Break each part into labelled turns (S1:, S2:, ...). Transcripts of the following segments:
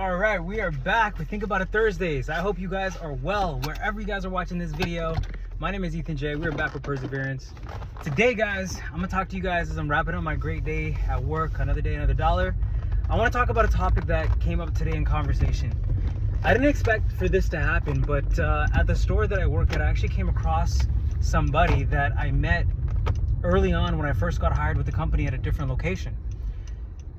S1: All right, we are back with Think About It Thursdays. I hope you guys are well wherever you guys are watching this video. My name is Ethan J. We're back with Perseverance. Today, guys, I'm gonna talk to you guys as I'm wrapping up my great day at work. Another day, another dollar. I want to talk about a topic that came up today in conversation. I didn't expect for this to happen, but at the store that I work at, I actually came across somebody that I met early on when I first got hired with the company at a different location.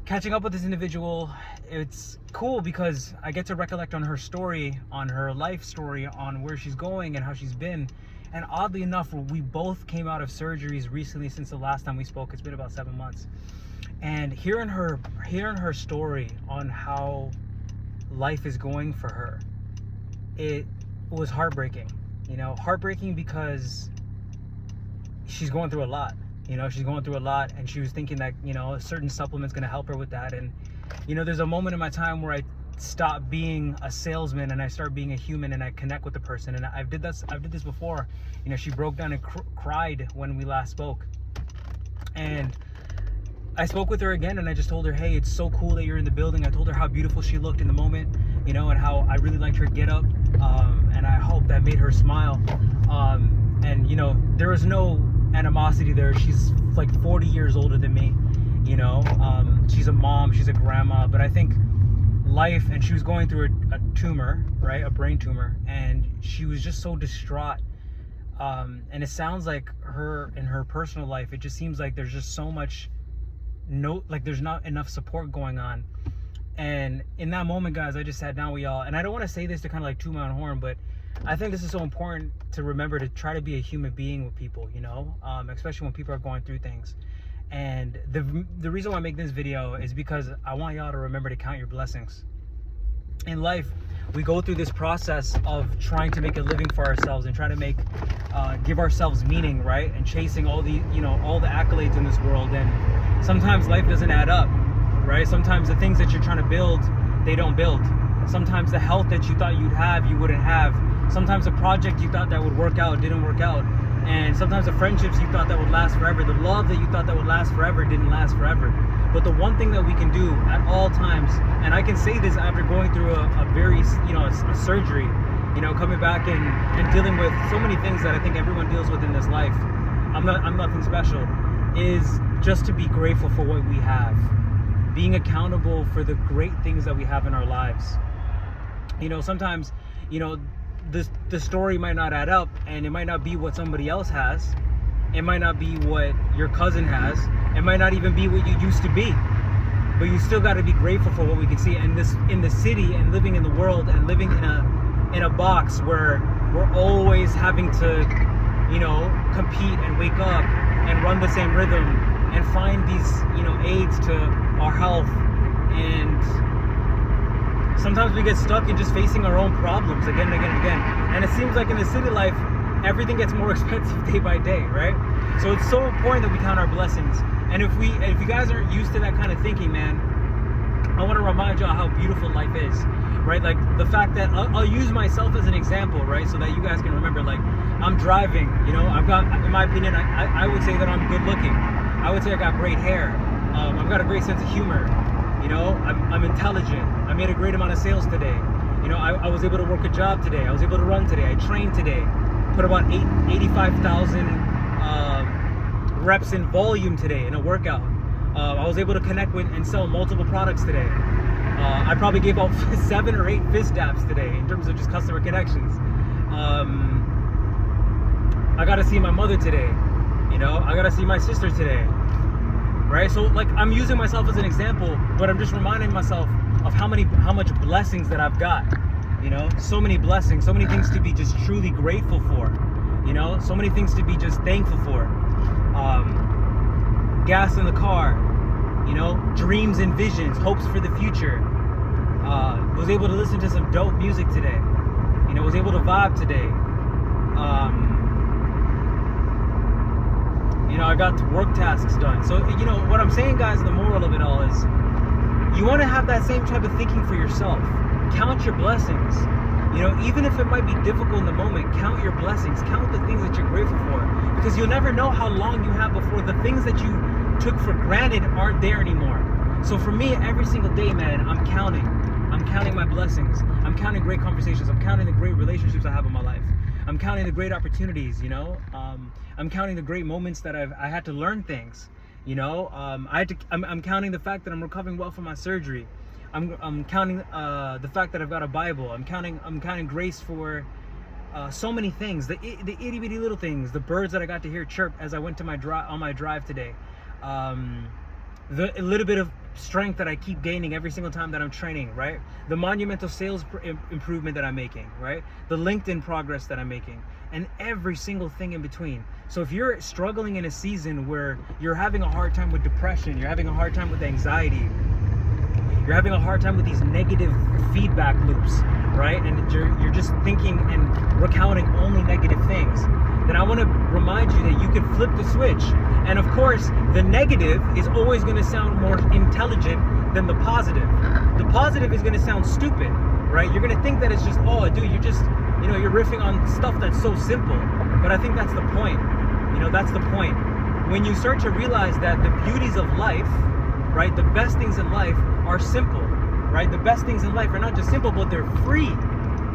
S1: Catching up with this individual, it's cool because I get to recollect on her story, on her life story, on where she's going and how she's been. And oddly enough, we both came out of surgeries recently since the last time we spoke. It's been about 7 months. And hearing her story on how life is going for her, it was heartbreaking. Heartbreaking because she's going through a lot. She's going through a lot, and she was thinking that, a certain supplement's going to help her with that. And, there's a moment in my time where I stop being a salesman and I start being a human and I connect with the person. And I did this before. She broke down and cried when we last spoke. And I spoke with her again and I just told her, hey, it's so cool that you're in the building. I told her how beautiful she looked in the moment, and how I really liked her get up. And I hope that made her smile. And, there was no animosity there. She's like 40 years older than me. She's a mom, she's a grandma, but I think life, and she was going through a tumor, right? A brain tumor, and she was just so distraught. And it sounds like her in her personal life, it just seems like there's just so much there's not enough support going on. And in that moment, guys, I just sat down with y'all, and I don't want to say this to kind of like toot my own horn, but I think this is so important to remember, to try to be a human being with people, especially when people are going through things. And the reason why I make this video is because I want y'all to remember to count your blessings. In life, we go through this process of trying to make a living for ourselves and trying to give ourselves meaning, right? And chasing all the accolades in this world. And sometimes life doesn't add up, right? Sometimes the things that you're trying to build, they don't build. Sometimes the health that you thought you'd have, you wouldn't have. Sometimes a project you thought that would work out didn't work out. And sometimes the friendships you thought that would last forever, the love that you thought that would last forever didn't last forever. But the one thing that we can do at all times, and I can say this after going through a very, a surgery, coming back and dealing with so many things that I think everyone deals with in this life. I'm nothing special, is just to be grateful for what we have. Being accountable for the great things that we have in our lives. Sometimes, the story might not add up, and it might not be what somebody else has. It might not be what your cousin has. It might not even be what you used to be. But you still got to be grateful for what we can see. And this, in the city and living in the world and living in a box where we're always having to, compete and wake up and run the same rhythm and find these, aids to our health. And sometimes we get stuck in just facing our own problems again and again and again. And it seems like in the city life, everything gets more expensive day by day, right? So it's so important that we count our blessings. And if you guys aren't used to that kind of thinking, man, I want to remind y'all how beautiful life is, right? Like the fact that I'll use myself as an example, right? So that you guys can remember, like, I'm driving, I've got, in my opinion, I would say that I'm good looking. I would say I got great hair. I've got a great sense of humor. I'm intelligent. I made a great amount of sales today. I was able to work a job today. I was able to run today. I trained today. Put about 85,000 reps in volume today in a workout. I was able to connect with and sell multiple products today. I probably gave out 7 or 8 fist daps today in terms of just customer connections. I got to see my mother today. I got to see my sister today. Right? So like, I'm using myself as an example, but I'm just reminding myself of how much blessings that I've got. So many blessings, so many things to be just truly grateful for. So many things to be just thankful for. Gas in the car, dreams and visions, hopes for the future. Was able to listen to some dope music today. Was able to vibe today. I got work tasks done. So, what I'm saying, guys, the moral of it all is, you want to have that same type of thinking for yourself. Count your blessings. Even if it might be difficult in the moment, count your blessings. Count the things that you're grateful for. Because you'll never know how long you have before the things that you took for granted aren't there anymore. So for me, every single day, man, I'm counting. I'm counting my blessings. I'm counting great conversations. I'm counting the great relationships I have in my life. I'm counting the great opportunities, you know. I'm counting the great moments that I had to learn things, you know. I'm counting the fact that I'm recovering well from my surgery. I'm counting the fact that I've got a Bible. I'm counting grace for so many things, the itty bitty little things, the birds that I got to hear chirp as I went to on my drive today, the little bit of strength that I keep gaining every single time that I'm training, right? The monumental sales improvement that I'm making, right? The LinkedIn progress that I'm making, and every single thing in between. So if you're struggling in a season where you're having a hard time with depression, you're having a hard time with anxiety, you're having a hard time with these negative feedback loops, right? And you're just thinking and recounting only negative things, then I want to remind you that you can flip the switch. And of course, the negative is always going to sound more intelligent than the positive. The positive is going to sound stupid, right? You're going to think that it's just, oh, dude, you're just, you know, you're riffing on stuff that's so simple. But I think that's the point. You know, that's the point. When you start to realize that the beauties of life, right, the best things in life are simple, right? The best things in life are not just simple, but they're free,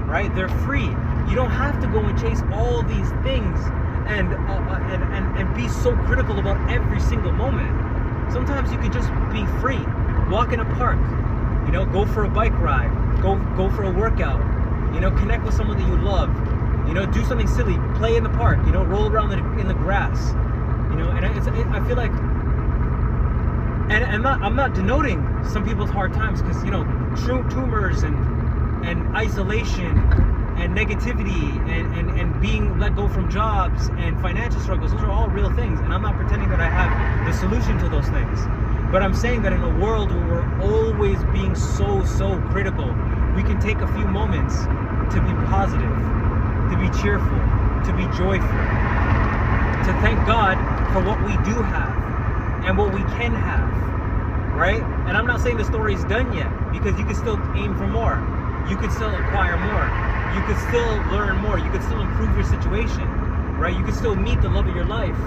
S1: right? They're free. You don't have to go and chase all these things and be so critical about every single moment. Sometimes you could just be free. Walk in a park, you know, go for a bike ride, go for a workout, you know, connect with someone that you love, you know, do something silly, play in the park, you know, roll around in the grass, you know. And I feel like, and I'm not denoting some people's hard times, because, you know, tumors and isolation and negativity and being let go from jobs and financial struggles, those are all real things, and I'm not pretending that I have the solution to those things. But I'm saying that in a world where we're always being so critical, we can take a few moments to be positive, to be cheerful, to be joyful, to thank God for what we do have and what we can have, right? And I'm not saying the story's done yet, because you can still aim for more. You could still acquire more. You could still learn more. You could still improve your situation, right? You could still meet the love of your life.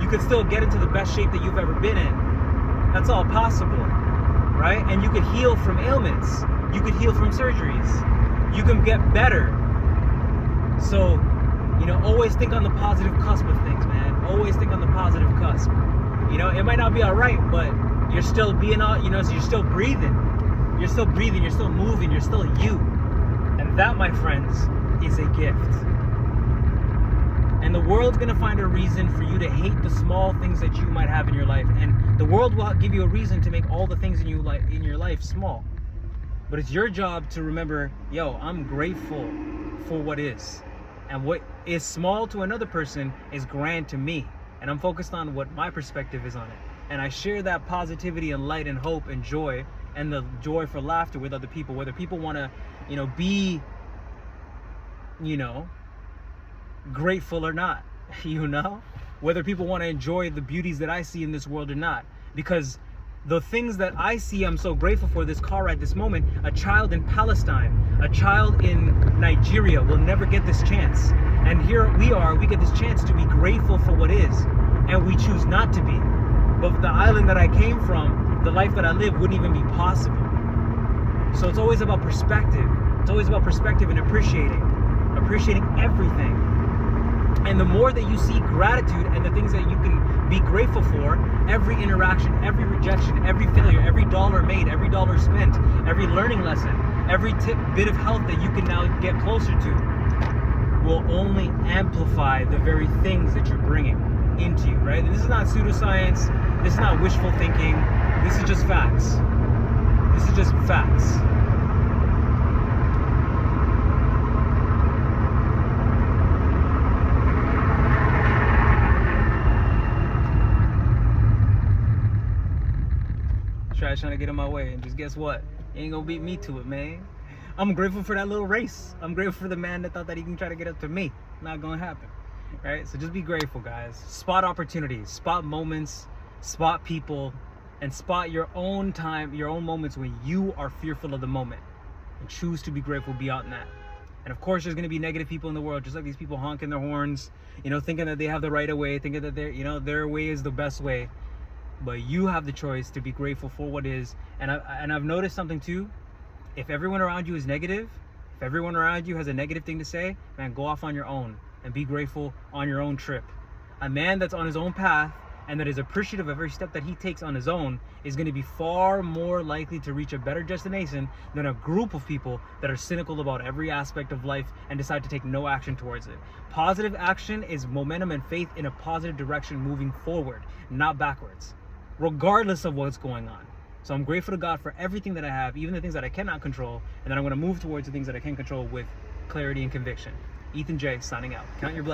S1: You could still get into the best shape that you've ever been in. That's all possible, right? And you could heal from ailments. You could heal from surgeries. You can get better. So, you know, always think on the positive cusp of things, man. Always think on the positive cusp. You know, it might not be all right, but you're still being all, you know, so you're still breathing. You're still breathing, you're still moving, you're still you. And that, my friends, is a gift. And the world's gonna find a reason for you to hate the small things that you might have in your life. And the world will give you a reason to make all the things in your life small. But it's your job to remember, yo, I'm grateful for what is. And what is small to another person is grand to me. And I'm focused on what my perspective is on it. And I share that positivity and light and hope and joy, and the joy for laughter with other people, whether people want to, you know, be, you know, grateful or not, you know, whether people want to enjoy the beauties that I see in this world or not. Because the things that I see, I'm so grateful for. This car ride, this moment, a child in Palestine, a child in Nigeria will never get this chance. And here we get this chance to be grateful for what is, and we choose not to be. But the island that I came from, the life that I live, wouldn't even be possible. So it's always about perspective. It's always about perspective and appreciating everything. And the more that you see gratitude and the things that you can be grateful for, every interaction, every rejection, every failure, every dollar made, every dollar spent, every learning lesson, every bit of health that you can now get closer to, will only amplify the very things that you're bringing into you, right? And this is not pseudoscience. This is not wishful thinking. This is just facts. This is just facts. Trying to get in my way, and just guess what? You ain't gonna beat me to it, man. I'm grateful for that little race. I'm grateful for the man that thought that he can try to get up to me. Not gonna happen, right? So just be grateful, guys. Spot opportunities, spot moments, spot people, and spot your own time, your own moments when you are fearful of the moment, and choose to be grateful beyond that. And of course, there's gonna be negative people in the world, just like these people honking their horns, you know, thinking that they have the right way, thinking that their way is the best way. But you have the choice to be grateful for what is. And I've noticed something too. If everyone around you is negative, if everyone around you has a negative thing to say, man, go off on your own and be grateful on your own trip. A man that's on his own path and that is appreciative of every step that he takes on his own is going to be far more likely to reach a better destination than a group of people that are cynical about every aspect of life and decide to take no action towards it. Positive action is momentum and faith in a positive direction moving forward, not backwards, regardless of what's going on. So I'm grateful to God for everything that I have, even the things that I cannot control, and then I'm going to move towards the things that I can control with clarity and conviction. Ethan J, signing out. Count your blessings.